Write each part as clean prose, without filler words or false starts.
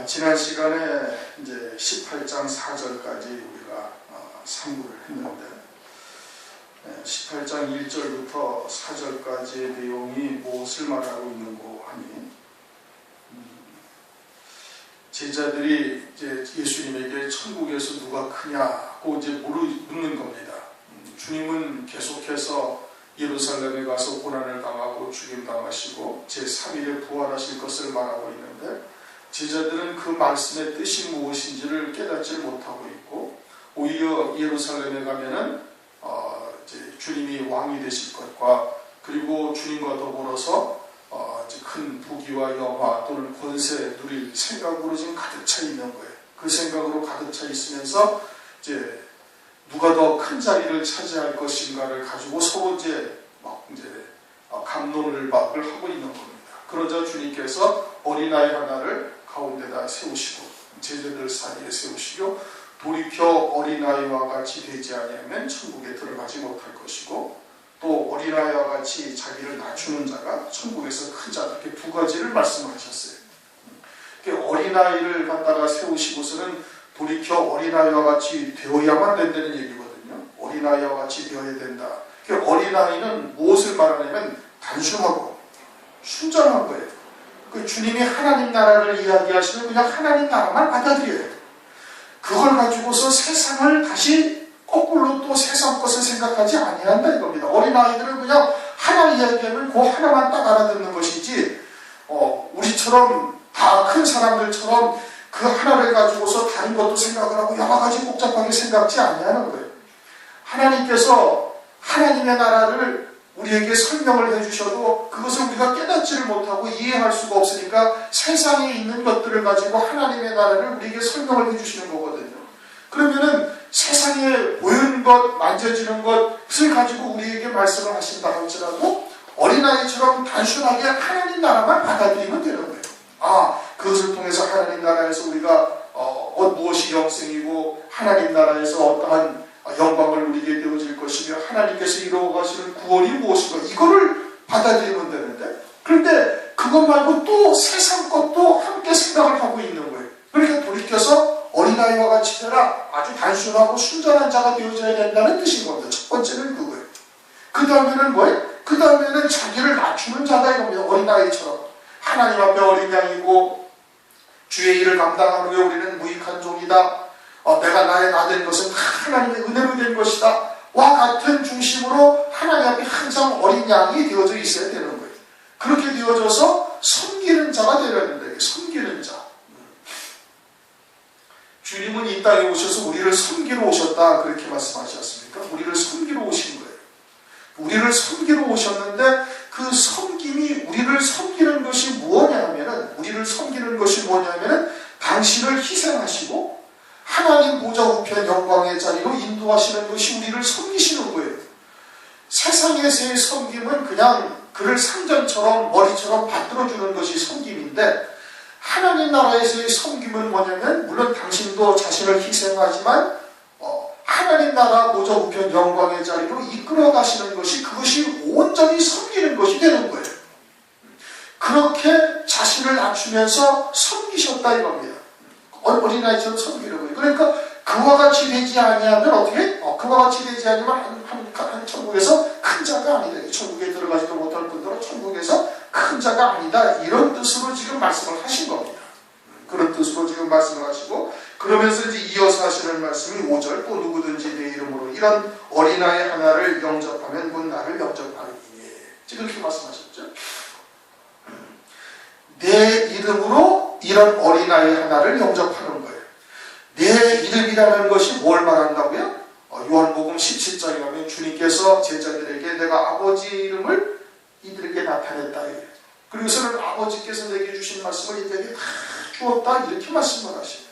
지난 시간에 이제 18장 4절까지 우리가 상고를 했는데 18장 1절부터 4절까지의 내용이 무엇을 말하고 있는고 하니 제자들이 이제 예수님에게 천국에서 누가 크냐고 이제 묻는 겁니다. 주님은 계속해서 예루살렘에 가서 고난을 당하고 죽임당하시고 제3일에 부활하실 것을 말하고 있는데 제자들은 그 말씀의 뜻이 무엇인지를 깨닫지 못하고 있고 오히려 예루살렘에 가면은 이제 주님이 왕이 되실 것과 그리고 주님과 더불어서 이제 큰 부귀와 영화 또는 권세 누릴 생각으로 지금 가득 차 있는 거예요. 그 생각으로 가득 차 있으면서 이제 누가 더 큰 자리를 차지할 것인가를 가지고 서로 이제 갑론을 하고 있는 겁니다. 그러자 주님께서 어린아이 하나를 가운데다 세우시고 제자들 사이에 세우시고 돌이켜 어린아이와 같이 되지 아니하면 천국에 들어가지 못할 것이고 또 어린아이와 같이 자기를 낮추는 자가 천국에서 큰 자, 이렇게 두 가지를 말씀하셨어요. 어린아이를 갖다가 세우시고서는 돌이켜 어린아이와 같이 되어야만 된다는 얘기거든요. 어린아이와 같이 되어야 된다. 어린아이는 무엇을 말하냐면 단순하고 순전한 거예요. 주님이 하나님 나라를 이야기하시면 그냥 하나님 나라만 받아들여야 돼요. 그걸 가지고서 세상을 다시 거꾸로 또 세상 것을 생각하지 아니한다 이겁니다. 어린아이들은 그냥 하나 이야기하면 그 하나만 딱 알아듣는 것이지 우리처럼 다 큰 사람들처럼 그 하나를 가지고서 다른 것도 생각을 하고 여러 가지 복잡하게 생각지 아니하는 거예요. 하나님께서 하나님의 나라를 우리에게 설명을 해주셔도 그것을 우리가 깨닫지를 못하고 이해할 수가 없으니까 세상에 있는 것들을 가지고 하나님의 나라를 우리에게 설명을 해주시는 거거든요. 그러면은 세상에 보이는 것, 만져지는 것을 가지고 우리에게 말씀을 하신다 할지라도 어린아이처럼 단순하게 하나님 나라만 받아들이면 되는 거예요. 그것을 통해서 하나님 나라에서 우리가 무엇이 영생이고 하나님 나라에서 어떠한 영광을 누리게 되어질 것이며 하나님께서 이루어 가시는 구원이 무엇인가 이거를 받아들이면 되는데 그런데 그것 말고 또 세상 것도 함께 생각을 하고 있는 거예요. 그러니까 돌이켜서 어린아이와 같이 되라 아주 단순하고 순전한 자가 되어져야 된다는 뜻인 겁니다. 첫 번째는 그거예요. 그 다음에는 뭐예요? 그 다음에는 자기를 낮추는 자다 이겁니다. 어린아이처럼 하나님 앞에 어린 양이고 주의 일을 감당한 후에 우리는 무익한 종이다. 내가 나의 나된 것은 하나님의 은혜로 된 것이다. 와 같은 중심으로 하나님 앞에 항상 어린 양이 되어져 있어야 되는 거예요. 그렇게 되어져서 섬기는 자가 되어야 된다. 섬기는 자. 주님은 이 땅에 오셔서 우리를 섬기러 오셨다. 그렇게 말씀하셨습니까? 우리를 섬기러 오신 거예요. 우리를 섬기러 오셨는데 그 섬김이 우리를 섬기는 것이 뭐냐면은 당신을 희생하시고 하나님 보좌 우편 영광의 자리로 인도하시는 것이 우리를 섬기시는 거예요. 세상에서의 섬김은 그냥 그를 상전처럼 머리처럼 받들어주는 것이 섬김인데 하나님 나라에서의 섬김은 뭐냐면 물론 당신도 자신을 희생하지만 하나님 나라 보좌 우편 영광의 자리로 이끌어 가시는 것이 그것이 온전히 섬기는 것이 되는 거예요. 그렇게 자신을 낮추면서 섬기셨다 이겁니다. 어린아이처럼 섬기는 거예요. 그러니까 그와 같이 되지 아니하면 어떻게? 그와 같이 되지 않으면 한 천국에서 큰 자가 아니다. 천국에 들어가지도 못할 뿐더러 천국에서 큰 자가 아니다. 이런 뜻으로 지금 말씀을 하신 겁니다. 그런 뜻으로 지금 말씀을 하시고 그러면서 이제 이어서 하시는 말씀이 5절 또 누구든지 내 이름으로 이런 어린아이 하나를 영접하면 곧 나를 영접하리니 지금 이렇게 말씀하셨죠. 내 이름으로 이런 어린아이 하나를 영접하는 거예요. 내 이름이라는 것이 뭘 말한다고요? 요한복음 17장에 가면 주님께서 제자들에게 내가 아버지 이름을 이들에게 나타냈다. 그리고서는 아버지께서 내게 주신 말씀을 이들에게 다 주었다. 이렇게 말씀을 하시죠.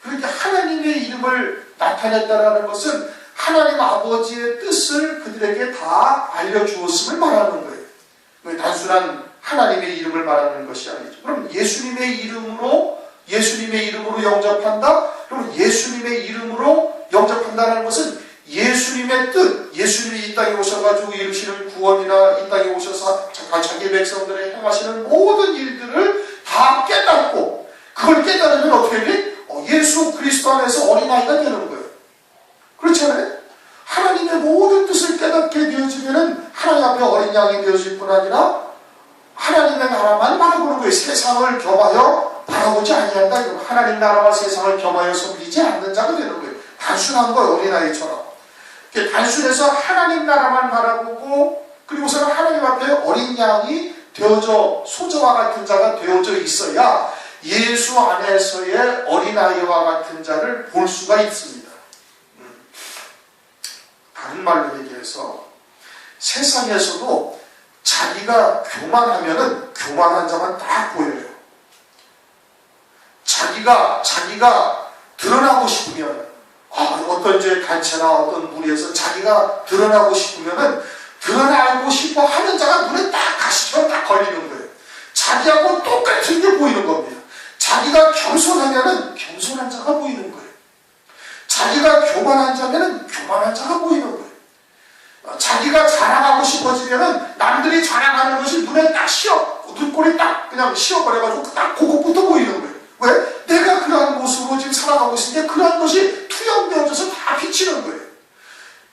그러니까 하나님의 이름을 나타냈다라는 것은 하나님 아버지의 뜻을 그들에게 다 알려주었음을 말하는 거예요. 단순한 하나님의 이름을 말하는 것이 아니죠. 그럼 예수님의 이름으로 영접한다? 그럼 예수님의 이름으로 영접한다는 것은 예수님의 뜻, 예수님이 이 땅에 오셔가지고 이루시는 구원이나 이 땅에 오셔서 자기 백성들의 행하시는 모든 일들을 다 깨닫고 그걸 깨달으면 어떻게 돼? 예수 그리스도 안에서 어린아이가 되는 거예요. 그렇잖아요? 하나님의 모든 뜻을 깨닫게 되어지면은 하나님 앞에 어린 양이 되어질 뿐 아니라 하나님의 나라만 바라보는 거예요. 세상을 겸하여 바라보지 아니한다. 하나님 나라와 세상을 겸하여 섬기지 않는 자가 되는 거예요. 단순한 거예요. 어린아이처럼. 단순해서 하나님 나라만 바라보고 그리고서는 하나님 앞에 어린 양이 되어져 소저와 같은 자가 되어져 있어야 예수 안에서의 어린아이와 같은 자를 볼 수가 있습니다. 다른 말로 얘기해서 세상에서도 자기가 교만하면은 교만한 자만 딱 보여요. 자기가 드러나고 싶으면 어떤 이제 단체나 어떤 무리에서 자기가 드러나고 싶으면은 드러나고 싶어 하는 자가 눈에 딱 가시처럼 딱 걸리는 거예요. 자기하고 똑같은 게 보이는 겁니다. 자기가 겸손하면은 겸손한 자가 보이는 거예요. 자기가 교만한 자면은 교만한 자가 보이는 거예요. 자기가 자랑하고 싶어지면은 남들이 자랑하는 것이 눈에 딱 눈꼴이 딱 그냥 씌어버려가지고 딱 그것부터 보이는 거예요. 왜? 내가 그러한 모습으로 지금 살아가고 있으니까 그러한 것이 투영되어져서 다 비치는 거예요.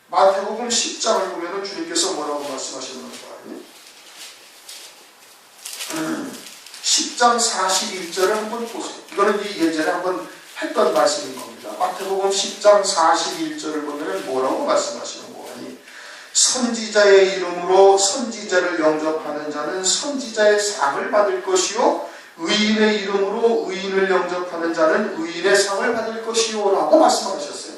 마태복음 10장을 보면은 주님께서 뭐라고 말씀하셨는가? 10장 41절을 한번 보세요. 이거는 예전에 한번 했던 말씀인 겁니다. 마태복음 10장 41절을 보면은 뭐라고 말씀하시는 거니? 선지자의 이름으로 선지자를 영접하는 자는 선지자의 상을 받을 것이요 의인의 이름으로 의인을 영접하는 자는 의인의 상을 받을 것이요 라고 말씀하셨어요.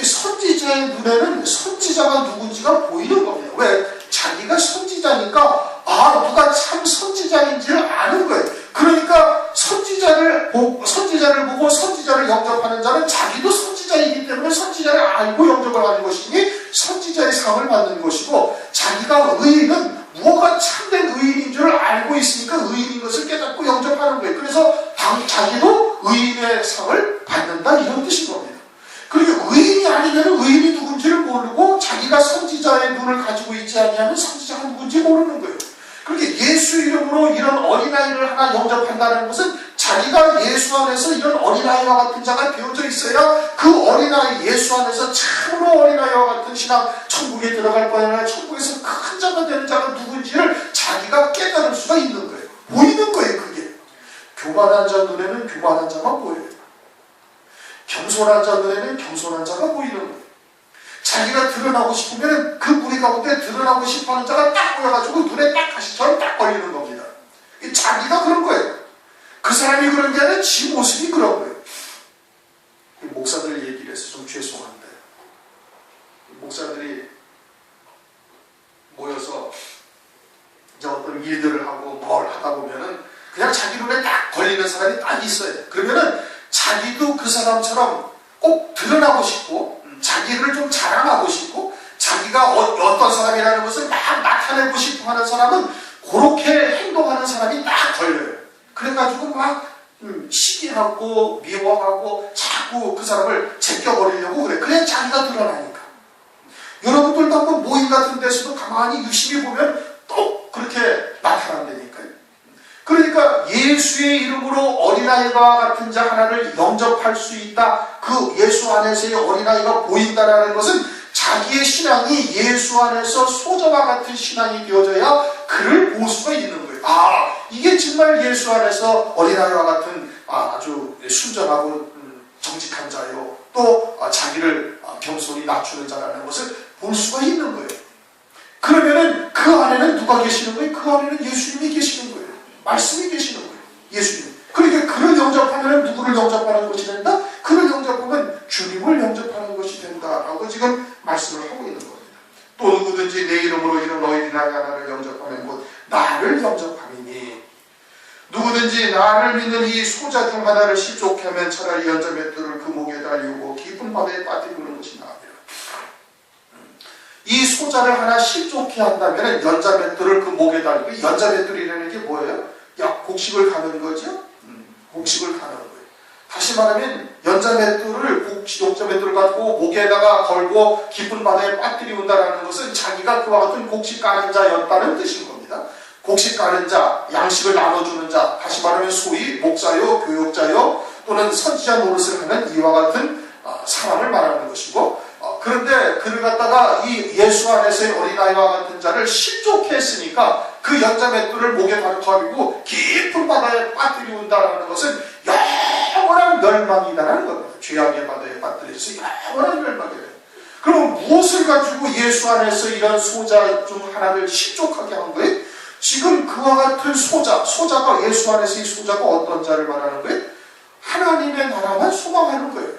선지자의 눈에는 선지자가 누군지가 보이는 겁니다. 왜? 자기가 선지자니까 누가 참 선지자인지를 아는 거예요. 그러니까 선지자를 보고 선지자를 영접하는 자는 자기도 선지자이기 때문에 선지자를 알고 영접을 하는 것이니 선지자의 상을 받는 것이고, 자기가 의인은 무엇가 참된 의인인 줄 알고 있으니까 의인인 것을 깨닫고 영접하는 거예요. 그래서 자기도 의인의 상을 받는다, 이런 뜻인 겁니다. 그리고 의인이 아니면 의인이 누군지를 모르고 자기가 선지자의 눈을 가지고 있지 아니하면 선지자가 누군지 모르는 거예요. 그렇게 예수 이름으로 이런 어린아이를 하나 영접한다는 것은 자기가 예수 안에서 이런 어린아이와 같은 자가 되어져 있어야 그 어린아이 예수 안에서 참으로 어린아이와 같은 신앙, 천국에 들어갈 거 아니라 천국에서 큰 자가 되는 자가 누군지를 자기가 깨달을 수가 있는 거예요. 보이는 거예요. 그게 교만한 자 눈에는 교만한 자만 보여요. 겸손한 자 눈에는 겸손한 자가 보이는 거예요. 자기가 드러나고 싶으면 그 무리 가운데 드러나고 싶어하는 자가 딱 보여가지고 눈에 딱 가시처럼 딱 걸리는 겁니다. 자기가 그런 거예요. 그 사람이 그런 게 아니라 지 모습이 그런 거예요. 목사들 얘기를 해서 좀 죄송한데, 목사들이 모여서 이제 어떤 일들을 하고 뭘 하다 보면은 그냥 자기 눈에 딱 걸리는 사람이 딱 있어요. 그러면은 자기도 그 사람처럼 꼭 드러나고 싶고 자기를 좀 자랑하고 싶고 자기가 어떤 사람이라는 것을 막 나타내고 싶어 하는 사람은 그렇게 행동하는 사람이 딱 걸려요. 그래가지고 막 시기하고 미워하고 자꾸 그 사람을 제껴버리려고 그래. 그래야 자기가 드러나니까. 여러분들도 한번 모임 같은 데서도 가만히 유심히 보면 또 그렇게 나타난다니까요. 그러니까 예수의 이름으로 어린아이와 같은 자 하나를 영접할 수 있다. 그 예수 안에서의 어린아이가 보인다라는 것은 자기의 신앙이 예수 안에서 소저와 같은 신앙이 되어져야 그를 볼 수가 있는 거예요. 이게 정말 예수 안에서 어린아이와 같은 아주 순전하고 정직한 자요. 또 자기를 겸손히 낮추는 자라는 것을 볼 수가 있는 거예요. 그러면은 그 안에는 누가 계시는 거예요? 그 안에는 예수님이 계시는 거예요. 말씀이 계시는 거예요. 예수님. 그러니까 그를 영접하면 누구를 영접하는 것이 된다? 그를 영접하면 주님을 영접하는 것이 된다라고 지금 말씀을 하고 있는 겁니다. 또 누구든지 내 이름으로 이런 너희들이 하나를 영접하면 곧 나를 영접함이니, 누구든지 나를 믿는 이 소자 중 하나를 실족해 하면 차라리 연자 맷돌을 그 목에 달리고 깊은 바다에 빠뜨리는 것이 나으리라. 이 소자를 하나 실족해 한다면 연자 맷돌을 그 목에 달리고, 연자 맷돌이라는 게 뭐예요? 곡식을 가는 거죠? 곡식을 가는 거예요. 다시 말하면 연자 맷돌을 연자 맷돌을 갖고 목에다가 걸고 깊은 바다에 빠뜨리운다라는 것은 자기가 그와 같은 곡식 가는 자였다는 뜻인 겁니다. 곡식 가는 자, 양식을 나눠주는 자, 다시 말하면 소위 목사요, 교역자요, 또는 선지자 노릇을 하는 이와 같은 사람을 말하는 것이고, 그런데 그를 갖다가 이 예수 안에서의 어린아이와 같은 자를 실족해 했으니까 그 연자 맷돌을 목에 가리고 깊은 바다에 빠뜨리운다라는 것은 영원한 멸망이다라는 겁니다. 죄악의 바다에 빠뜨려서 영원한 멸망이래요. 그럼 무엇을 가지고 예수 안에서 이런 소자 중 하나를 실족하게 한 거예요? 지금 그와 같은 소자가 예수 안에서 이 소자가 어떤 자를 말하는 거예요? 하나님의 나라만 소망하는 거예요.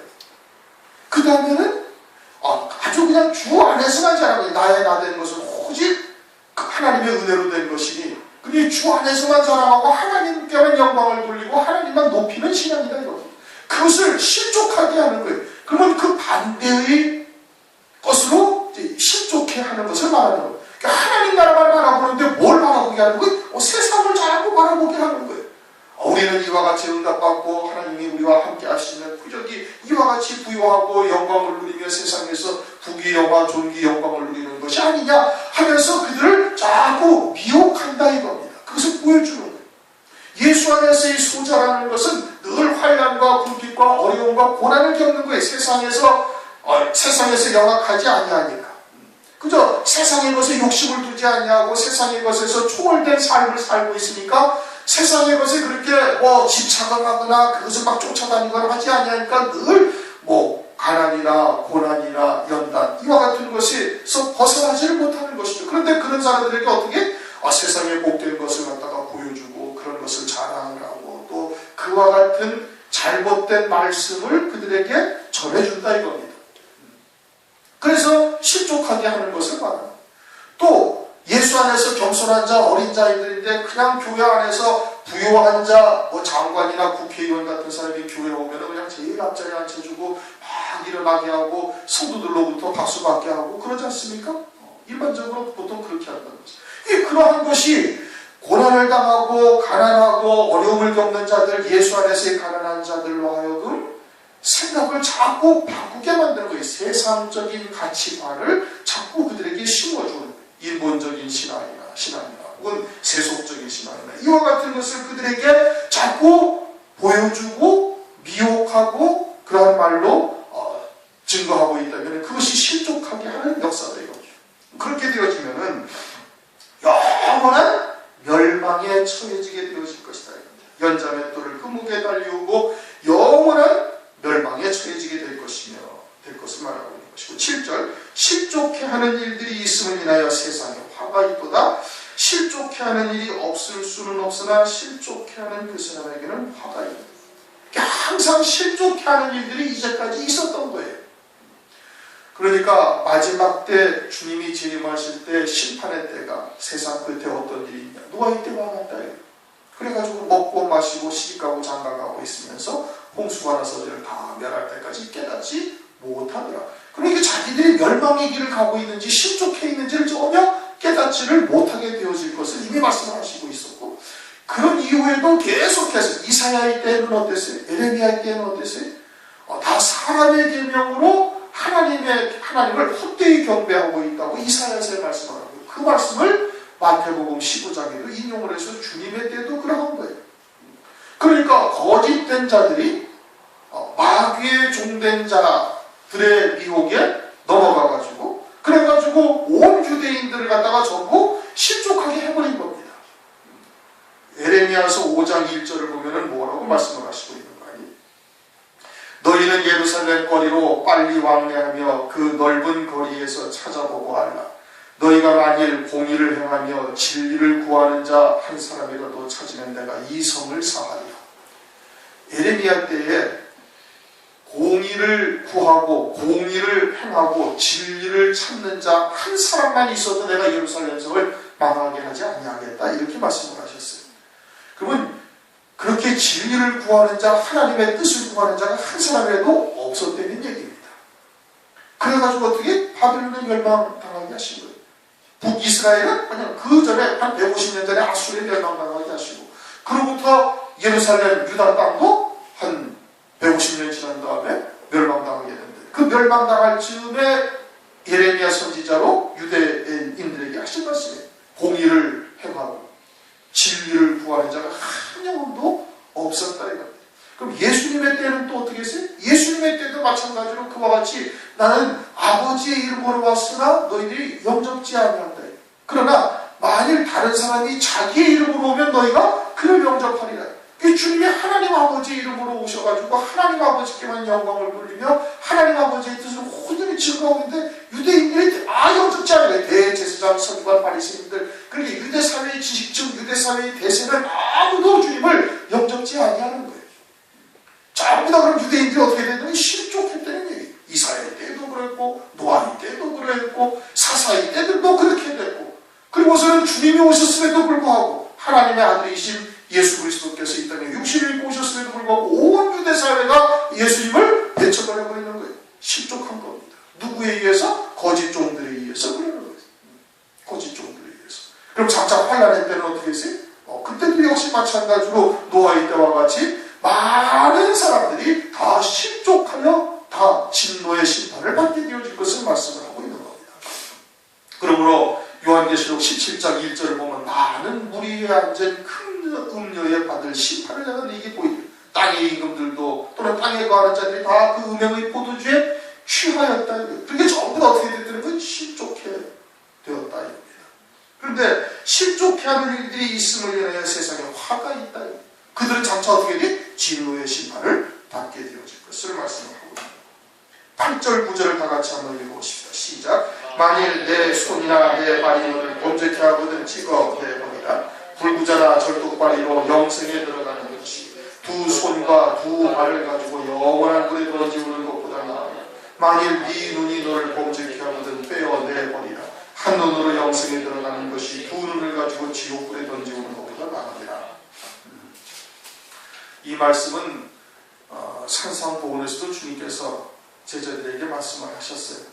그 다음에는 아주 그냥 주 안에서만 자라는 거예요. 나의 나 된 것은 오직 하나님의 은혜로 된 것이니, 근데 주 안에서만 자랑하고 하나님께만 영광을 돌리고 하나님만 높이는 신앙이다 이거. 그것을 실족하게 하는 거예요. 그러면 그 반대의 것으로 실족해 하는 것을 말하는 거예요. 그러니까 하나님 나라만 바라보는데 뭘 바라보게 하는 거예요? 세상을 자꾸 바라보게 하는 거예요. 우리는 이와 같이 응답받고 하나님이 우리와 함께 하시는 부적이 이와 같이 부유하고 영광을 누리며 세상에서 부귀 영화 존귀 영광을 누리는 것이 아니냐 하면서 그들을 자꾸 미혹한다 이겁니다. 그것을 보여주는 거예요. 예수 안에서의 소자라는 것은 늘 환난과 궁핍과 어려움과 고난을 겪는 거예요. 세상에서 영악하지 아니하니까. 그저 세상의 것에 욕심을 두지 아니하고 세상의 것에서 초월된 삶을 살고 있으니까 세상의 것에 그렇게 집착을 하거나 그것을 막 쫓아다니거나 하지 아니하니까 늘 가난이나 고난이나 연단 이와 같은 것에서 벗어나지를 못하는 것이죠. 그런데 그런 사람들에게 어떻게 세상에 복된 것을 갖다가 보여주고 그런 것을 자랑을 하고 또 그와 같은 잘못된 말씀을 그들에게 전해준다 이겁니다. 그래서 실족하게 하는 것을 말합니다. 또 예수 안에서 겸손한 자, 어린 자들인데 그냥 교회 안에서 부유한 자, 장관이나 국회의원 같은 사람이 교회에 오면 그냥 제일 앞자리에 앉혀주고 막 일어나게 하고 성도들로부터 박수 받게 하고 그러지 않습니까? 일반적으로 보통 그렇게 한다는 거죠. 그러한 것이 고난을 당하고 가난하고 어려움을 겪는 자들, 예수 안에서의 가난한 자들로 하여금 생각을 자꾸 바꾸게 만드는 거예요. 세상적인 가치관을 자꾸 그들에게 심어주는 거예요. 인본적인 신앙이나 혹은 세속적인 신앙이나 이와 같은 것을 그들에게 자꾸 보여주고 미혹하고 그러한 말로 증거하고 있다면 그것이 실족하게 하는 역사다 이거죠. 그렇게 되어지면은 영원한 멸망에 처해지게 되어질 것이다. 연자 맷돌을 그 목에 달리우고 영원한 멸망에 처해지게 될 것을 말하고 있는 것이고 7절 실족해 하는 일들이 있음을 인하여 세상에 화가 있도다. 실족해 하는 일이 없을 수는 없으나 실족해 하는 그 사람에게는 화가 있다. 항상 실족해 하는 일들이 이제까지 있었던 거예요. 그러니까 마지막 때 주님이 재림하실 때 심판의 때가 세상 끝에 어떤 일이 있냐. 누가 이때가 왔다. 그래가지고 먹고 마시고 시집가고 장가가고 있으면서 홍수가 나서 저를 다 멸할 때까지 깨닫지 못하더라. 그러니까 자기들이 멸망의 길을 가고 있는지 실족해 있는지를 전혀 깨닫지를 못하게 되어질 것을 이미 말씀하시고 있었고 그런 이후에도 계속해서 이사야의 때는 어땠어요? 에레미야의 때는 어땠어요? 다 사람의 계명으로 하나님을 헛되이 경배하고 있다고 이사야서에 말씀을 하고 그 말씀을 마태복음 15장에도 인용을 해서 주님의 때도 그러한 거예요. 그러니까 거짓된 자들이 마귀의 종된 자들의 미혹에 넘어가가지고 그래가지고 온 유대인들을 갖다가 전부 실족하게 해버린 겁니다. 에레미야서 5장 1절을 보면은 뭐라고 말씀을 하시고 있는 거 아니에요? 너희는 예루살렘 거리로 빨리 왕래하며 그 넓은 거리에서 찾아보고 알라. 너희가 만일 공의를 행하며 진리를 구하는 자 한 사람이라도 찾으면 내가 이 성을 사하리라. 에레미야 때에 공의를 구하고 공의를 행하고 진리를 찾는 자 한 사람만 있어도 내가 예루살렘 성을 망하게 하지 아니하겠다 이렇게 말씀을 하셨어요. 그러면 그렇게 진리를 구하는 자, 하나님의 뜻을 구하는 자가 한 사람이라도 없었다는 얘기입니다. 그래가지고 어떻게 바벨론에 멸망당하게 하신 거예요. 북이스라엘은 그냥 그 전에 한 150년 전에 아수르에 멸망당하게 하시고 그로부터 예루살렘 유다 땅도 한 150년 지난 다음에 멸망당하게 된다. 그 멸망당할 즈음에 예레미야 선지자로 유대인들에게 하신 말씀이에요. 공의를 행하고 진리를 구하는 자가 한 영혼도 없었다 이겁니다. 그럼 예수님의 때는 또 어떻게 했어요? 예수님의 때도 마찬가지로 그와 같이 나는 아버지의 이름으로 왔으나 너희들이 영접지 아니한다. 그러나 만일 다른 사람이 자기의 이름으로 오면 너희가 그를 영접하리라. 주님이 하나님 아버지의 이름으로 오셔가지고 하나님 아버지께만 영광을 돌리며 하나님 아버지의 뜻을 온전히 증거하는데 유대인들이 영접지 않아요. 대제사장, 서기관, 바리새인들, 그렇게 유대 사회의 지식층, 유대 사회의 대세는 아무도 주님을 영접지 아니하는 거예요. 전부 다 그럼 유대인들이 어떻게 됐냐면 실족했다는 얘기예요. 이스라엘 때도 그랬고 노아리 때도 그랬고 사사이 때도 그렇게 됐고, 그리고서는 주님이 오셨음에도 불구하고 하나님의 아들이신 예수 그리스도께서 이 땅에 육신을 입고 오셨음에도 불구하고 온 유대 사회가 예수님을 배척하려고 있는 거예요. 실족한 겁니다. 누구에 의해서? 거짓 종들에 의해서 그러는 거예요. 거짓 종들에 의해서. 그럼 장차 환란의 때는 어떻게 했어요? 그때도 역시 마찬가지로 노아의 때와 같이 많은 사람들이 다 실족하며 다 진노의 심판을 받게 되어질 것을 말씀을 하고 있는 겁니다. 그러므로 요한계시록 17장 1절을 보면 많은 무리에 앉은 큰 음녀에 받을 심판을 내가 네게 보이리라. 땅의 임금들도 또는 땅에 거하는 자들이 다 그 음행의 포도주에 취하였다. 그게 전부 다 어떻게 됐다는 건 실족해 되었다 이겁니다. 그런데 실족해 하는 일들이 있음을 인하여 세상에 화가 있다. 그들은 장차 어떻게 돼? 진노의 심판을 받게 되어질 것을 말씀을 하고 있습니다. 8절 9절을 다 같이 한번 읽어보십시다. 시작. 만일 내 손이나 내 발이 너를 범죄케 하거든 찍어내버리라. 불구자나 절뚝발이로 영생에 들어가는 것이 두 손과 두 발을 가지고 영원한 불에 던지우는 것보다 나아. 만일 네 눈이 너를 범죄케 하거든 빼어내버리라. 한 눈으로 영생에 들어가는 것이 두 눈을 가지고 지옥불에 던지우는 것보다 나으리라. 이 말씀은 산상보훈에서도 주님께서 제자들에게 말씀을 하셨어요.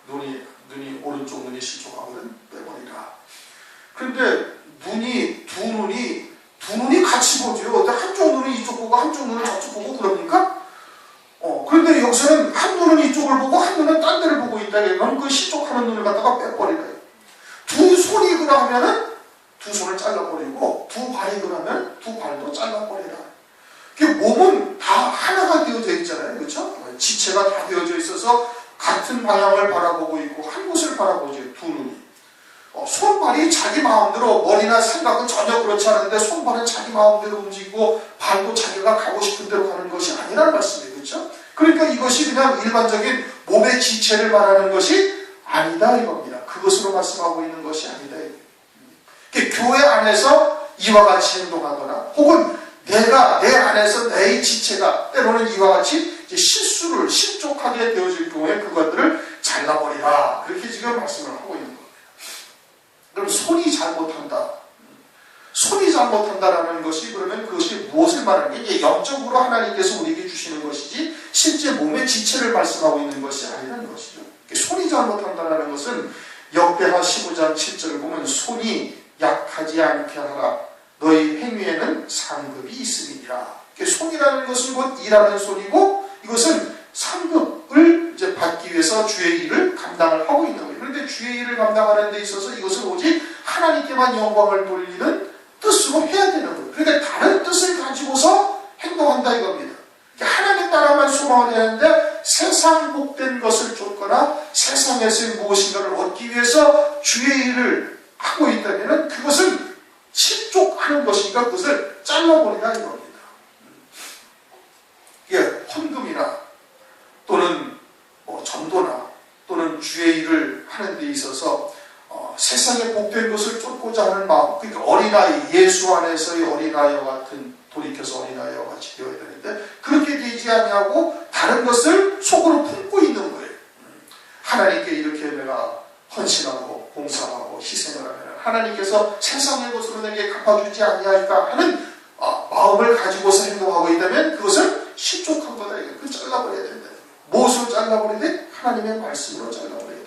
눈이 오른쪽 눈이 실족하거든 빼버리라. 그런데 두 눈이 같이 보죠. 한쪽 눈은 이쪽 보고 한쪽 눈은 저쪽 보고 그럽니까? 그런데 여기서는 한 눈은 이쪽을 보고 한 눈은 딴 데를 보고 있다. 그럼 그 실족하는 눈을 갖다가 빼버리라. 두 손이 그러면은 두 손을 잘라버리고 두 발이 그러면 두 발도 잘라버리라. 몸은 다 하나가 되어져 있잖아요. 그렇죠? 지체가 다 되어져 있어서 같은 방향을 바라보고 있고 한 곳을 바라보죠. 두 눈이. 손발이 자기 마음대로, 머리나 생각은 전혀 그렇지 않은데 손발은 자기 마음대로 움직이고 발도 자기가 가고 싶은 대로 가는 것이 아니라는 말씀이에요. 그렇죠? 그러니까 이것이 그냥 일반적인 몸의 지체를 말하는 것이 아니다 이겁니다. 그것으로 말씀하고 있는 것이 아니다. 교회 안에서 이와 같이 행동하거나 혹은 내가 내 안에서 내 지체가 때로는 이와 같이 실수를 실족하게 되어질 경우에 그것들을 잘라버리라. 그렇게 지금 말씀을 하고 있는 겁니다. 그럼 손이 잘못한다. 손이 잘못한다라는 것이 그러면 그것이 무엇을 말하는 게 영적으로 하나님께서 우리에게 주시는 것이지 실제 몸의 지체를 말씀하고 있는 것이 아니라는 것이죠. 손이 잘못한다라는 것은 역대하 15장 7절을 보면 손이 약하지 않게 하라. 너희 행위에는 상급이 있음이니라. 손이라는 것은 곧 일하는 손이고 이것은 상급을 이제 받기 위해서 주의 일을 감당을 하고 있는 거예요. 그런데 주의 일을 감당하는 데 있어서 이것을 오직 하나님께만 영광을 돌리는 뜻으로 해야 되는 거예요. 그러니까 다른 뜻을 가지고서 행동한다 이겁니다. 하나님 따라만 소망을 해야 하는데 세상 복된 것을 쫓거나 세상에서 무엇인가를 얻기 위해서 주의 일을 하고 있다면 그것을 실족하는 것이니까 그것을 잘라버리라 이겁니다. 헌금이나 또는 전도나 또는 주의 일을 하는 데 있어서 세상에 복된 것을 쫓고자 하는 마음, 그러니까 어린아이, 예수 안에서의 어린아이와 같은 돌이켜서 어린아이와 같이 되어야 되는데 그렇게 되지 아니하고 다른 것을 속으로 품고 있는 거예요. 하나님께 이렇게 내가 헌신하고 봉사하고 희생을 하면 하나님께서 세상의 것으로 내게 갚아주지 아니할까 하는 마음을 가지고서 행동하고 있다면 그것을 실족한 거다. 그걸 잘라버려야 된다. 무엇으로 잘라버려야 돼? 하나님의 말씀으로 잘라버려야 돼.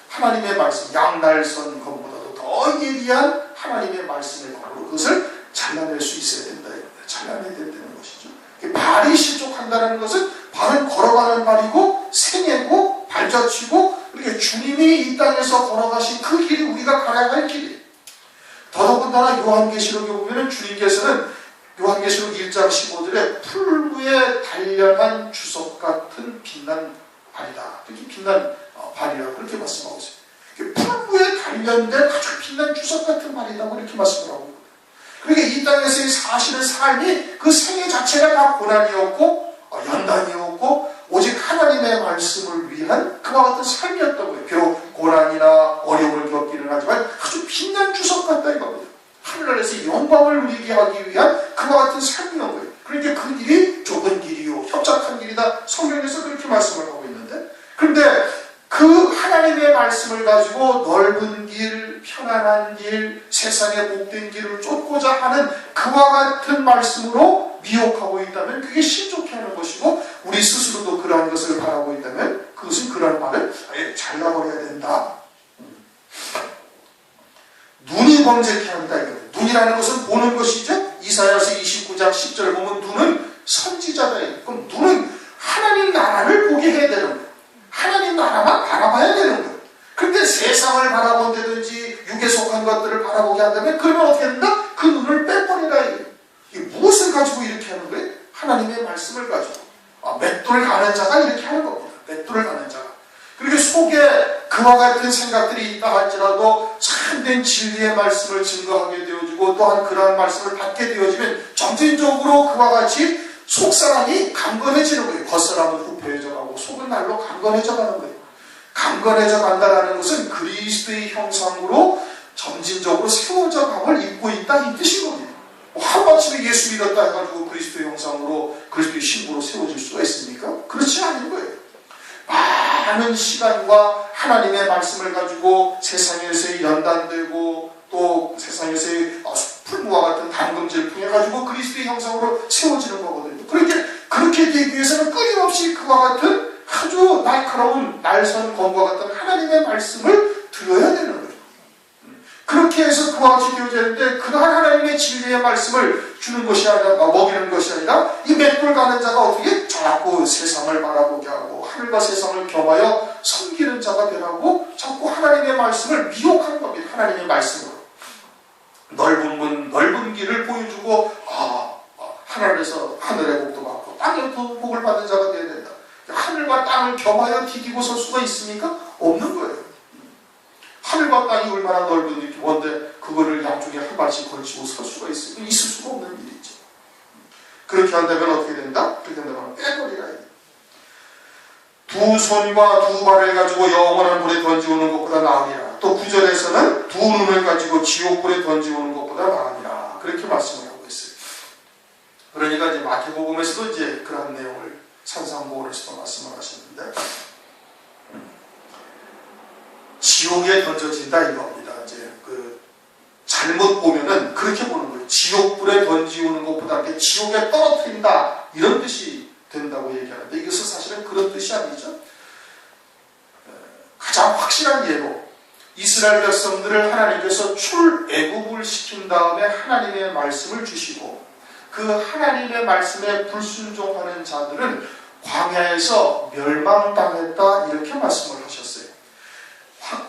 하나님의 말씀, 양날선 검보다도 더 예리한 하나님의 말씀의 검으로 그것을 잘라낼 수 있어야 된다. 잘라내야 된다는 것이죠. 발이 실족한다는 것은 발은 걸어가는 발이고 생애고 발자취고 이렇게 주님이 이 땅에서 걸어가신 그 길이 우리가 가야 할 길이에요. 더더군다나 요한계시록에 보면 주님께서는 요한계시록 1장 15절에 풀 위에 단련한 주석 같은 빛난 발이다. 이렇게 빛난 발이라고 그렇게 말씀하고 있어요. 풀 위에 단련된 아주 빛난 주석 같은 발이라고 이렇게 말씀을 하고 있거든요. 그러니까 이 땅에서의 사시는 삶이 그 생애 자체가 다 고난이었고 연단이었고 오직 하나님의 말씀을 위한 그와 같은 삶이었다고요. 비록 고난이나 어려움을 겪기는 하지만 아주 빛난 주석 같다 이겁니다. 하늘나라에서 영광을 누리게 하기 위한 그와 같은 삶이었던 거예요. 그런데 그 길이 좁은 길이요 협착한 길이다. 성경에서 그렇게 말씀을 하고 있는데, 그런데 그 하나님의 말씀을 가지고 넓은 길, 편안한 길, 세상의 복된 길을 쫓고자 하는 그와 같은 말씀으로 미혹하고 있다면 그게 신족해 하는 것이고, 우리 스스로도 그러한 것을 바라고 있다면 그것은 그런 말을 아예 잘라버려야 된다. 눈이 범죄케 한다 이거예요. 눈이라는 것은 보는 것이죠. 이사야서 29장 10절 보면 눈은 선지자다. 그럼 눈은 하나님 나라를 보게 해야 되는 거예요. 하나님 나라만 바라봐야 되는 거예요. 그런데 세상을 바라본다든지 육에 속한 것들을 바라보게 한다면 그러면 어떻게 된다? 그 눈을 빼버리라 이거예요. 무엇을 가지고 이렇게 하는 거예요? 하나님의 말씀을 가지고. 맷돌 가는 자가 이렇게 하는 겁니다. 맷돌을 가는 자가. 그리고 속에 그와 같은 생각들이 있다 할지라도 참된 진리의 말씀을 증거하게 되어지고 또한 그러한 말씀을 받게 되어지면 점진적으로 그와 같이 속사람이 강건해지는 거예요. 겉사람은 후패해져 가고 속은 날로 강건해져 가는 거예요. 강건해져 간다는 것은 그리스도의 형상으로 점진적으로 세워져 감을 입고 있다 이 뜻인 겁니다. 한마디로 예수 믿었다 해가지고 그리스도의 형상으로 그리스도의 신부로 세워질 수가 있습니까? 그렇지 않은 거예요. 많은 시간과 하나님의 말씀을 가지고 세상에서의 연단되고 또 세상에서의 풀무와 같은 담금질을 통해 가지고 그리스도의 형상으로 세워지는 거거든요. 그렇게 되기 위해서는 끊임없이 그와 같은 아주 날카로운 날선 검과 같은 하나님의 말씀을 들어야 되는 거예요. 그렇게 해서 그와 같이 되어지는데 그러한 하나님의 진리의 말씀을 주는 것이 아니라 먹이는 것이 아니라 이 맷돌 가는 자가 어떻게 자꾸 세상을 바라보게 하고 하늘과 세상을 겸하여 섬기는 자가 되라고 자꾸 하나님의 말씀을 미혹하는 겁니다. 하나님의 말씀으로 넓은 문 넓은 길을 보여주고 하늘에서 하늘의 복도 받고 땅의 복을 받는 자가 되어야 된다. 하늘과 땅을 겸하여 디디고 설 수가 있습니까? 없는 거예요. 하늘과 땅이 얼마나 넓은 이렇게 먼데 그거를 양쪽에 한 발씩 걸치고 설 수가 있을 수가 없는 일이죠. 그렇게 한다면 어떻게 된다? 그렇게 한다면 빼버리라. 두 손과 두 발을 가지고 영원한 불에 던지오는 것보다 나으니라. 또 9절에서는 두 눈을 가지고 지옥불에 던지오는 것보다 나으니라. 그렇게 말씀을 하고 있어요. 그러니까 이제 마태복음에서도 이제 그런 내용을 산상보훈에서도 말씀을 하셨는데 지옥에 던져진다 이겁니다. 이제 잘못 보면은 그렇게 보는 거예요. 지옥불에 던지오는 것보다 지옥에 떨어뜨린다 이런 뜻이 된다고 얘기하는데 이것은 사실은 그런 뜻이 아니죠. 가장 확실한 예로 이스라엘 백성들을 하나님께서 출애굽을 시킨 다음에 하나님의 말씀을 주시고 그 하나님의 말씀에 불순종하는 자들은 광야에서 멸망당했다 이렇게 말씀을 하셨어요.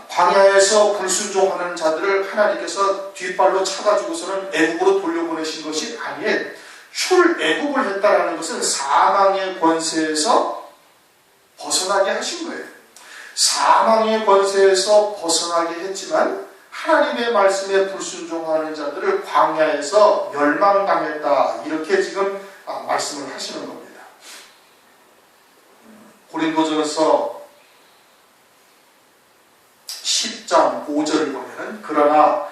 광야에서 불순종하는 자들을 하나님께서 뒷발로 차가지고서는 애굽으로 돌려보내신 것이 아니에요. 출애굽을 했다라는 것은 사망의 권세에서 벗어나게 하신 거예요. 사망의 권세에서 벗어나게 했지만 하나님의 말씀에 불순종하는 자들을 광야에서 멸망당했다 이렇게 지금 말씀을 하시는 겁니다. 고린도전서 10장 5절을 보면은 그러나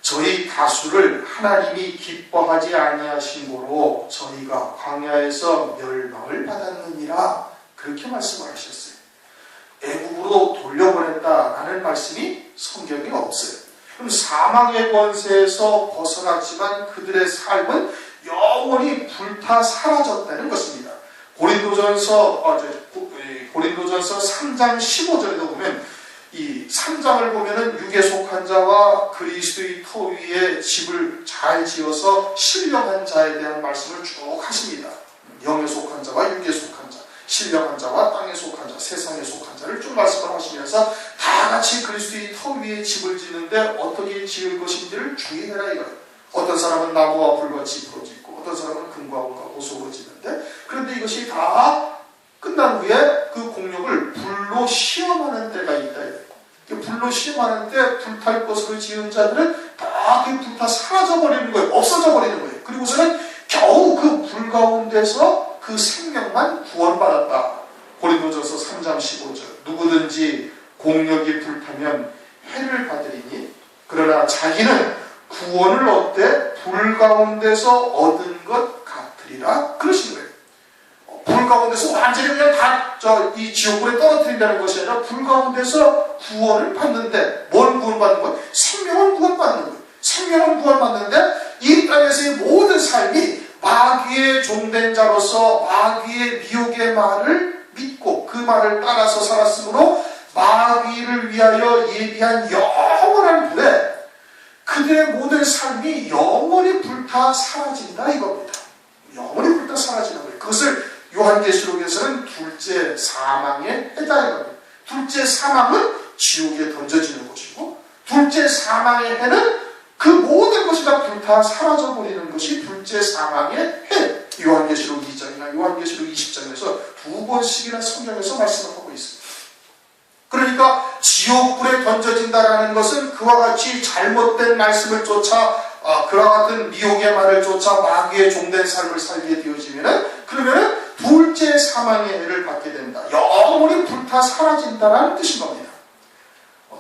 저희 다수를 하나님이 기뻐하지 아니하신 고로 저희가 광야에서 멸망을 받았느니라 그렇게 말씀을 하셨어요. 애굽으로 돌려보냈다라는 말씀이 성경에 없어요. 그럼 사망의 권세에서 벗어났지만 그들의 삶은 영원히 불타 사라졌다는 것입니다. 고린도전서 3장 15절에도 보면 이 3장을 보면은 육에 속한 자와 그리스도의 터 위에 집을 잘 지어서 신령한 자에 대한 말씀을 쭉 하십니다. 영에 속한 자와 육에 속한 자, 신령한 자와 땅에 속한 자, 세상에 속한 자를 쭉 말씀을 하시면서 다 같이 그리스도의 터 위에 집을 짓는데 어떻게 지을 것인지를 주의해라 이거예요. 어떤 사람은 나무와 불같이 부러지고 어떤 사람은 금과 은과 보석으로 짓는데, 그런데 이것이 다 끝난 후에 그 공력을 불로 시험하는 때가 있다. 불로 시험하는 때 불탈 것으로 지은 자들은 다 그 불타 사라져 버리는 거예요. 없어져 버리는 거예요. 그리고서는 겨우 그 불 가운데서 그 생명만 구원받았다. 고린도전서 3장 15절. 누구든지 공력이 불타면 해를 받으리니 그러나 자기는 구원을 얻되 불 가운데서 얻은 것 같으리라. 그러신 거예요. 불 가운데서 완전히 그냥 다 이 지옥불에 떨어뜨린다는 것이 아니라 불 가운데서 구원을 받는데, 뭘 구원받는 거예요? 생명을 구원받는 거예요. 생명을 구원받는데 이 땅에서의 모든 삶이 마귀의 종된 자로서 마귀의 미혹의 말을 믿고 그 말을 따라서 살았으므로 마귀를 위하여 예비한 영원한 불에 그들의 모든 삶이 영원히 불타 사라진다 이겁니다. 영원히 불타 사라지는 거예요. 그것을 요한계시록에서는 둘째 사망의 해다 이겁니다. 둘째 사망은 지옥에 던져지는 것이고, 둘째 사망의 해는 그 모든 것이 다 불타 사라져버리는 것이 둘째 사망의 해. 요한계시록 2장이나 요한계시록 20장에서 두 번씩이나 성경에서 말씀을 하고 있습니다. 그러니까 지옥불에 던져진다라는 것은 그와 같이 잘못된 말씀을 쫓아 그와 같은 미혹의 말을 쫓아 마귀의 종된 삶을 살게 되어지면은, 그러면은 둘째 사망의 해를 받게 된다. 영원히 불타 사라진다라는 뜻인 겁니다.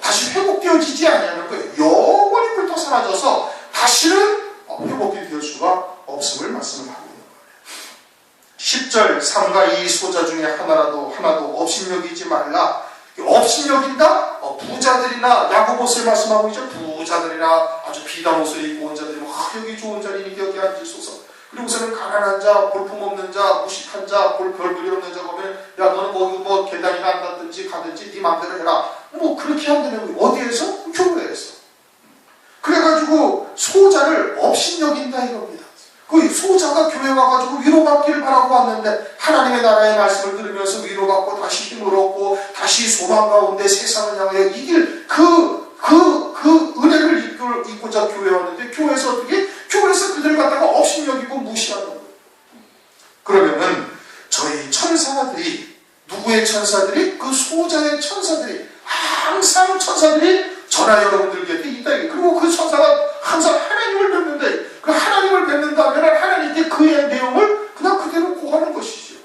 다시 회복되어지지 아니하는 거예요. 영원히 불타 사라져서 다시는 회복이 될 수가 없음을 말씀을 하고 있는 거예요. 10절 삼가 이 소자 중에 하나도 업신여기지 말라. 업신여긴다? 부자들이나 야고보스에 말씀하고 있죠. 부자들이나 아주 비단 옷을 입고 온 자들이 여기 좋은 자리니까 여기 앉으소서. 그리고서는 가난한 자, 볼품없는 자, 무식한 자, 별볼일 없는 자 보면 야 너는 뭐 계단이나 앉았든지 가든지 네 마음대로 해라. 뭐 그렇게 한다는 거예요. 어디에서? 교회에서. 그래가지고 소자를 업신여긴다 이겁니다. 그 소자가 교회 와가지고 위로받기를 바라고 왔는데 하나님의 나라의 말씀을 들으면서 위로받고 다시 힘을 얻고 다시 소망 가운데 세상을 향하여 이길 그 은혜를 입고자 교회에 왔는데, 교회에서 어떻게? 교회에서 그들을 갖다가 업신여기고 무시하는 거예요. 그러면은 저희 천사들이, 누구의 천사들이? 그 소자의 천사들이, 항상 천사들이 저나 여러분들 곁에 있다. 그리고 그 천사가 항상 하나님을 뵙는데, 그 하나님을 뵙는다면 하나님께 그의 내용을 그냥 그대로 고하는 것이죠.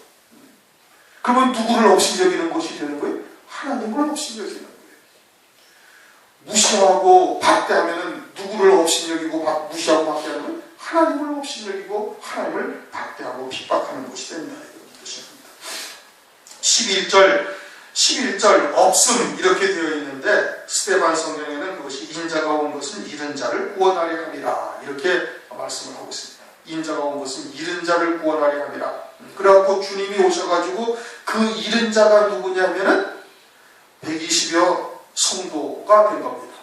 그러면 누구를 업신여기는 것이 되는 거예요? 하나님을 업신여기는 거예요. 무시하고 박대하면은 누구를 업신여기고 무시하고 박대하는 거예요? 하나님을 업신여기고 하나님을 박대하고 핍박하는 것이 된다. 이런 뜻입니다. 11절 없음 이렇게 되어 있는데, 스데반 성경에는 그것이 인자가 온 것은 잃은 자를 구원하려 함이라 이렇게 말씀을 하고 있습니다. 인자가 온 것은 잃은 자를 구원하려 함이라. 그래갖고 주님이 오셔가지고 그 잃은 자가 누구냐면은 120여 성도가 된 겁니다.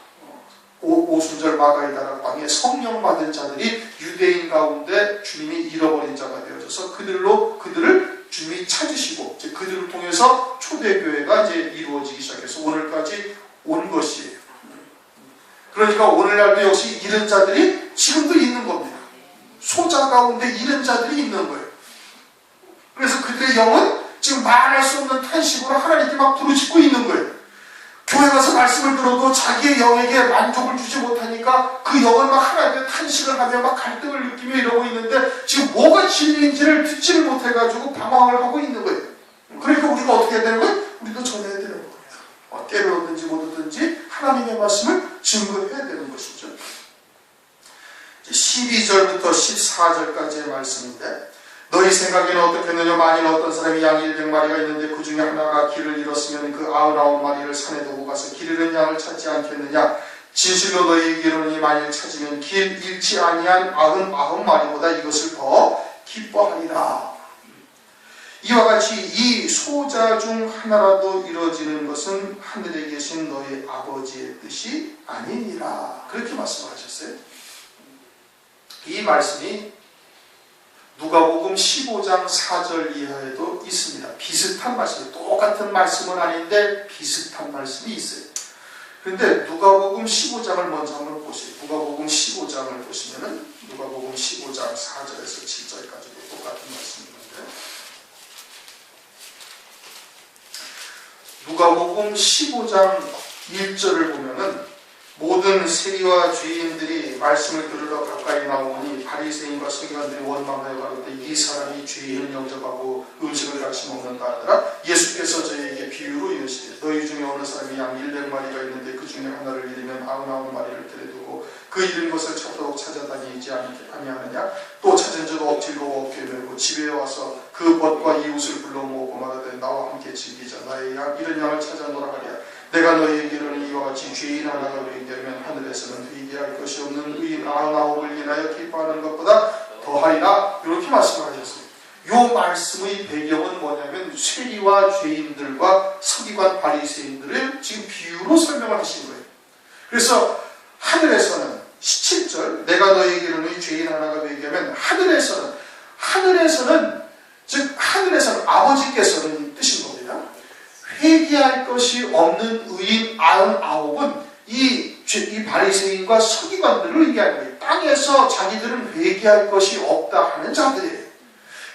오순절 마가이다라 방에 성령 받은 자들이 유대인 가운데 주님이 잃어버린 자가 되어져서 그들을 주님이 찾으시고 이제 그들을 통해서 초대교회가 이제 이루어지기 시작해서 오늘까지 온 것이에요. 그러니까 오늘날도 역시 잃은 자들이 지금도 있는 겁니다. 소자 가운데 잃은 자들이 있는 거예요. 그래서 그들의 영은 지금 말할 수 없는 탄식으로 하나님께 막 부르짖고 있는 거예요. 교회 가서 말씀을 들어도 자기의 영에게 만족을 주지 못하니까 그 영은 막 하나님의 탄식을 하며 막 갈등을 느끼며 이러고 있는데, 지금 뭐가 진리인지를 듣지를 못해가지고 방황을 하고 있는 거예요. 그러니까 우리가 어떻게 해야 되는 거예요? 우리도 전해야 되는 겁니다. 때를 얻든지 못 얻든지 하나님의 말씀을 증거해야 되는 것이죠. 12절부터 14절까지의 말씀인데, 너희 생각에는 어떻겠느냐? 만일 어떤 사람이 양이 100마리가 있는데 그 중에 하나가 길을 잃었으면 그 99마리를 산에 두고 가서 길 잃은 양을 찾지 않겠느냐? 진실로 너희에게 이르노니 만일 찾으면 길 잃지 아니한 99마리보다 이것을 더 기뻐하리라. 이와 같이 이 소자 중 하나라도 이루어지는 것은 하늘에 계신 너희 아버지의 뜻이 아니니라. 그렇게 말씀하셨어요. 이 말씀이 누가복음 15장 4절 이하에도 있습니다. 비슷한 말씀, 똑같은 말씀은 아닌데 비슷한 말씀이 있어요. 그런데 누가복음 15장을 먼저 한번 보세요. 누가복음 15장을 보시면은 누가복음 15장 4절에서 7절까지도 똑같은 말씀이 있는데, 누가복음 15장 1절을 보면은 모든 세리와 죄인들이 말씀을 들으러 가까이 나오니 바리새인과 서기관들이 원망하여 가로되 이 사람이 죄인을 영접하고 음식을 같이 먹는다 하더라. 예수께서 저희에게 비유로 이르시되 너희 중에 어느 사람이 양 100마리가 있는데 그 중에 하나를 잃으면 99마리를 데려두고 그 잃은 것을 찾도록 찾아다니지 아니하느냐. 또 찾은 자도 억지로 어깨에 메고 집에 와서 그 벗과 이웃을 불러 모으고 말하되 나와 함께 즐기자. 나의 양 잃은 양을 찾아 놀아가랴. 내가 너희에게 이르는 이와 같이 죄인 하나가 회개하면 하늘에서는 회개할 것이 없는 의인 99을 인하여 기뻐하는 것보다 더하리라. 이렇게 말씀하셨어요. 이 말씀의 배경은 뭐냐면 세리와 죄인들과 서기관 바리새인들을 지금 비유로 설명을 하신 거예요. 그래서 하늘에서는 17절 내가 너희에게 이르는 죄인 하나가 회개하면 하늘에서는 즉 하늘에서는 아버지께서는 뜻인 겁니다. 회개할 것이 없는 의인 99은 이 바리새인과 서기관들을 얘기하는 거예요. 땅에서 자기들은 회개할 것이 없다 하는 자들이에요.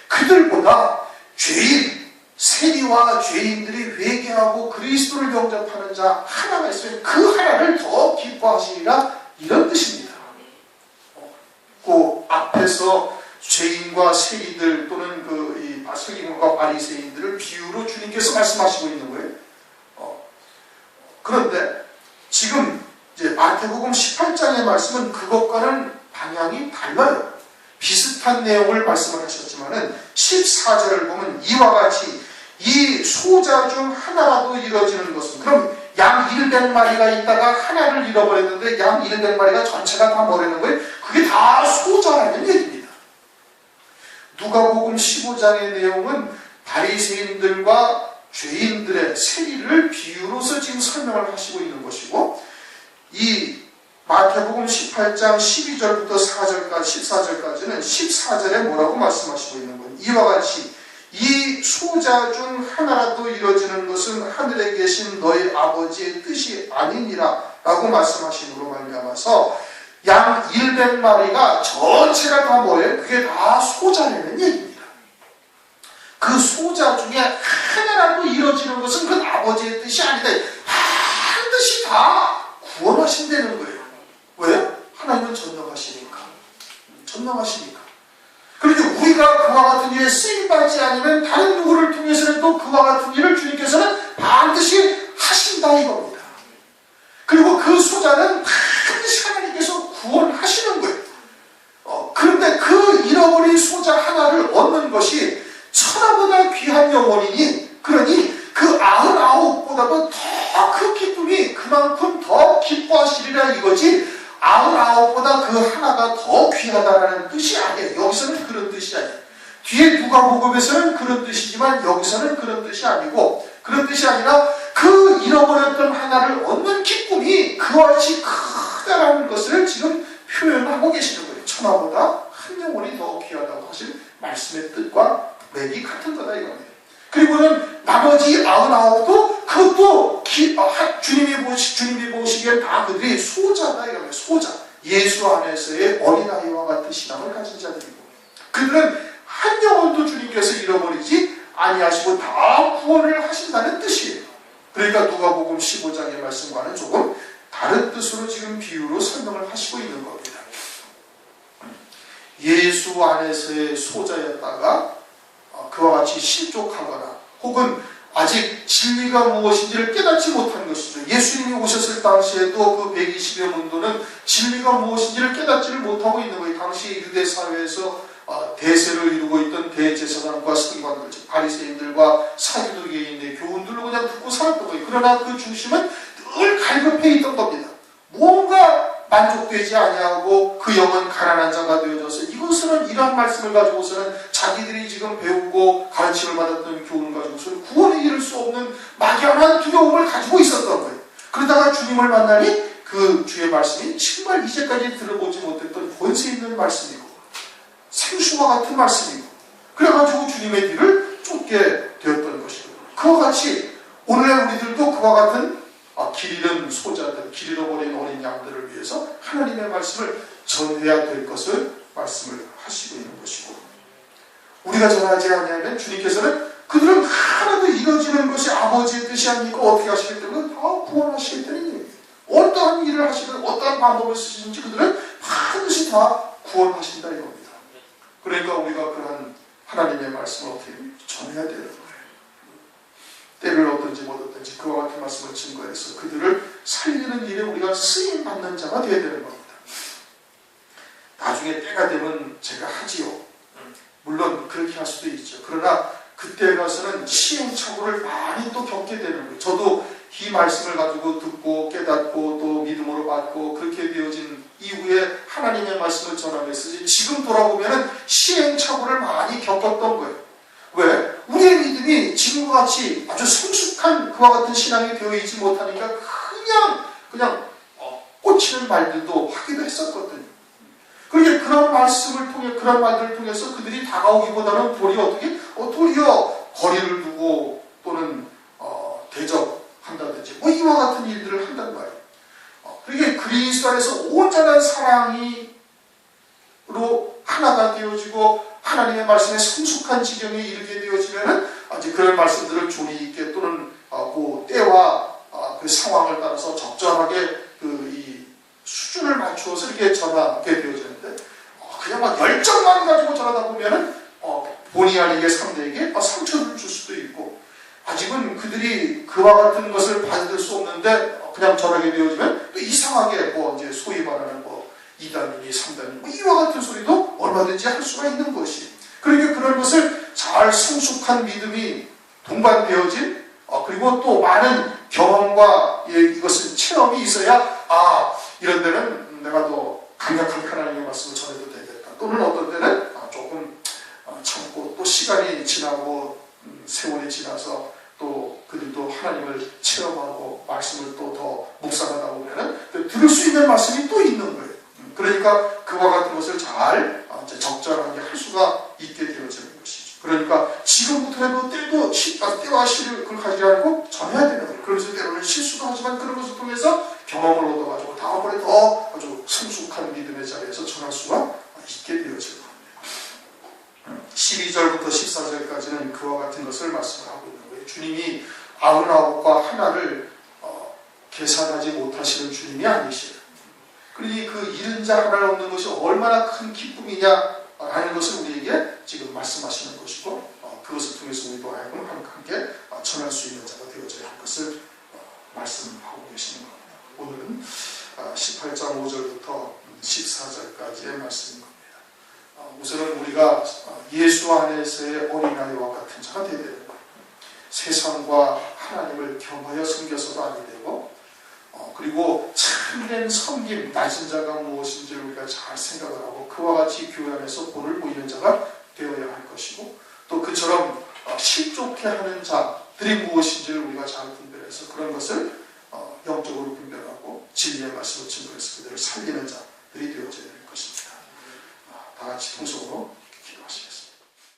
그들보다 죄인, 세리와 죄인들이 회개하고 그리스도를 영접하는 자 하나가 있으면 그 하나를 더 기뻐하시리라, 이런 뜻입니다. 그 앞에서 죄인과 세리들 또는 이 서기관과 바리새인들을 비유로 주님께서 말씀하시고 있는 거예요. 그런데 지금 이제 마태복음 18장의 말씀은 그것과는 방향이 달라요. 비슷한 내용을 말씀을 하셨지만은 14절을 보면 이와 같이 이 소자 중 하나라도 잃어지는 것은, 그럼 양 100마리가 있다가 하나를 잃어버렸는데 양 100마리가 전체가 다 뭐라는 거예요? 그게 다 소자라는 얘기입니다. 누가복음 15장의 내용은 바리새인들과 죄인들의 세리를 비유로서 지금 설명을 하시고 있는 것이고, 이 마태복음 18장 12절부터 4절까지 14절까지는 14절에 뭐라고 말씀하시고 있는 거예요? 이와 같이 이 소자 중 하나라도 이루어지는 것은 하늘에 계신 너희 아버지의 뜻이 아니니라 라고 말씀하심으로 말미암아서 양 100마리가 전체가 다 뭐예요? 그게 다 소자라는 얘기입니다. 그 소자 중에 하나라도 이루어지는 것은 그 아버지의 뜻이 아니다. 반드시 다 구원하신다는 거예요. 왜? 하나님은 전능하시니까. 그런데 우리가 그와 같은 일에 쓰임받지 않으면 다른 누구를 통해서는 또 그와 같은 일을 주님께서는 반드시 하신다 이겁니다. 그리고 그 소자는 반드시 하나님께서 구원하시는 거예요. 그런데 그 잃어버린 소자 하나를 얻는 것이 천하보다 귀한 영혼이니, 그러니 그 99보다도 더 그 기쁨이 그만큼 더 기뻐하시리라 이거지, 99보다 그 하나가 더 귀하다라는 뜻이 아니에요. 여기서는 그런 뜻이 아니에요. 뒤에 누가복음에서는 그런 뜻이지만 여기서는 그런 뜻이 아니고, 그런 뜻이 아니라 그 잃어버렸던 하나를 얻는 기쁨이 그와 같이 크다라는 것을 지금 표현하고 계시는 거예요. 천하보다 한 영혼이 더 귀하다고 하신 말씀의 뜻과 맥이 같은 거다 이겁니다. 그리고는 나머지 99도 그것도 주님이 보시기엔 다 그들이 소자다 이겁니다. 소자. 예수 안에서의 어린아이와 같은 신앙을 가진 자들이고, 그들은 한 영혼도 주님께서 잃어버리지 아니하시고 다 구원을 하신다는 뜻이에요. 그러니까 누가복음 15장의 말씀과는 조금 다른 뜻으로 지금 비유로 설명을 하시고 있는 겁니다. 예수 안에서의 소자였다가 그와 같이 실족하거나 혹은 아직 진리가 무엇인지를 깨닫지 못한 것이죠. 예수님이 오셨을 당시에도 그 120여 문도는 진리가 무엇인지를 깨닫지를 못하고 있는 거예요. 당시 유대 사회에서 대세를 이루고 있던 대제사장과 서기관들, 즉 바리새인들과 사두개인의 교훈들로 그냥 듣고 살았던 거예요. 그러나 그 중심은 늘 갈급해 있던 겁니다. 뭔가 만족되지 아니하고 그 영은 가난한 자가 되어져서 이것은 이러한 말씀을 가지고서는 자기들이 지금 배우고 가르침을 받았던 교훈을 가지고서는 구원에 이를 수 없는 막연한 두려움을 가지고 있었던 거예요. 그러다가 주님을 만나니 그 주의 말씀이 정말 이제까지 들어보지 못했던 권세 있는 말씀이고 생수와 같은 말씀이고, 그래가지고 주님의 길을 쫓게 되었던 것이고, 그와 같이 오늘날 우리들도 그와 같은 길 잃은 소자들, 길 잃어버린 어린 양들을 위해서 하나님의 말씀을 전해야 될 것을 말씀을 하시고 있는 것이고, 우리가 전하지 않으면 주님께서는 그들은 하나도 이루어지는 것이 아버지의 뜻이 아니고 어떻게 하시기 때문에 다 구원하시겠다는 얘기예요. 어떠한 일을 하시든 어떠한 방법을 쓰시든지 그들은 반드시 다 구원하신다 이겁니다. 그러니까 우리가 그런 하나님의 말씀을 어떻게 전해야 되는 거예요. 때를 얻든지 못 얻든지 그와 같은 말씀을 증거해서 그들을 살리는 일에 우리가 쓰임받는 자가 되어야 되는 겁니다. 나중에 때가 되면 제가 하지요. 물론 그렇게 할 수도 있죠. 그러나 그때 가서는 시행착오를 많이 또 겪게 되는 거예요. 저도 이 말씀을 가지고 듣고 깨닫고 또 믿음으로 받고 그렇게 되어진 이후에 하나님의 말씀을 전하면서 지금 돌아보면 시행착오를 많이 겪었던 거예요. 왜? 우리의 믿음이 지금과 같이 아주 성숙한 그와 같은 신앙이 되어 있지 못하니까 그냥 꽂히는 말들도 하기도 했었거든요. 그러니까 그런 말씀을 통해, 그런 말들을 통해서 그들이 다가오기보다는 도리어 거리를 두고 또는 대접한다든지 뭐 이와 같은 일들을 한단 말이에요. 그러니까 그리스도 안에서 온전한 사랑으로 하나가 되어지고 하나님의 말씀에 성숙한 지경에 이르게 되어지면은 이제 그런 말씀들을 조리 있게 또는 그 때와 그 상황을 따라서 적절하게 이 수준을 맞추어서 이렇게 전하게 되어지는데 그냥 막 열정만 가지고 전하다 보면은 본의 아니게 상대에게 상처를 줄 수도 있고, 아직은 그들이 그와 같은 것을 받을 수 없는데 그냥 전하게 되어지면 또 이상하게 이제 소위 말하는 이단이니 삼단이니 이와 같은 소리도 얼마든지 할 수가 있는 것이, 그러니까 그런 것을 잘 성숙한 믿음이 동반되어진 그리고 또 많은 경험과 이것은 체험이 있어야 이런 데는 내가 더 강력하게 하나님의 말씀을 전해도 되겠다, 또는 어떤 때는 조금 참고 또 시간이 지나고 세월이 지나서 또 그들도 하나님을 체험하고 말씀을 또 더 묵상하다 보면은 들을 수 있는 말씀이 또 있는 거예요. 그러니까 그와 같은 것을 잘 적절하게 할 수가 있게 되어지는 것이죠. 그러니까 지금부터 해도 때와 시를 가지지 않고 전해야 되는 거예요. 그래서 때로는 실수도 하지만 그런 것을 통해서 경험을 얻어가지고 다음번에 더 아주 성숙한 믿음의 자리에서 전할 수가 있게 되어지는 겁니다. 12절부터 14절까지는 그와 같은 것을 말씀을 하고 있는 거예요. 주님이 99과 하나를 계산하지 못하시는 주님이 아니시에요. 그러니 그 잃은 자 하나를 얻는 것이 얼마나 큰 기쁨이냐라는 것을 우리에게 지금 말씀하시는 것이고, 그것을 통해서 우리도 하여금 함께 전할 수 있는 자가 되어져야 할 것을 말씀하고 계시는 겁니다. 오늘은 18장 5절부터 14절까지의 말씀인 겁니다. 우선은 우리가 예수 안에서의 어린아이와 같은 자가 되어야 되는 거예요. 세상과 하나님을 겸하여 섬겨서도 아니 되고, 그리고 참된 섬김, 낮은 자가 무엇인지를 우리가 잘 생각을 하고 그와 같이 교회 안에서 본을 보이는 자가 되어야 할 것이고, 또 그처럼 실족해 하는 자들이 무엇인지를 우리가 잘 분별해서 그런 것을 영적으로 분별하고 진리의 말씀을 증거해서 그들을 살리는 자들이 되어져야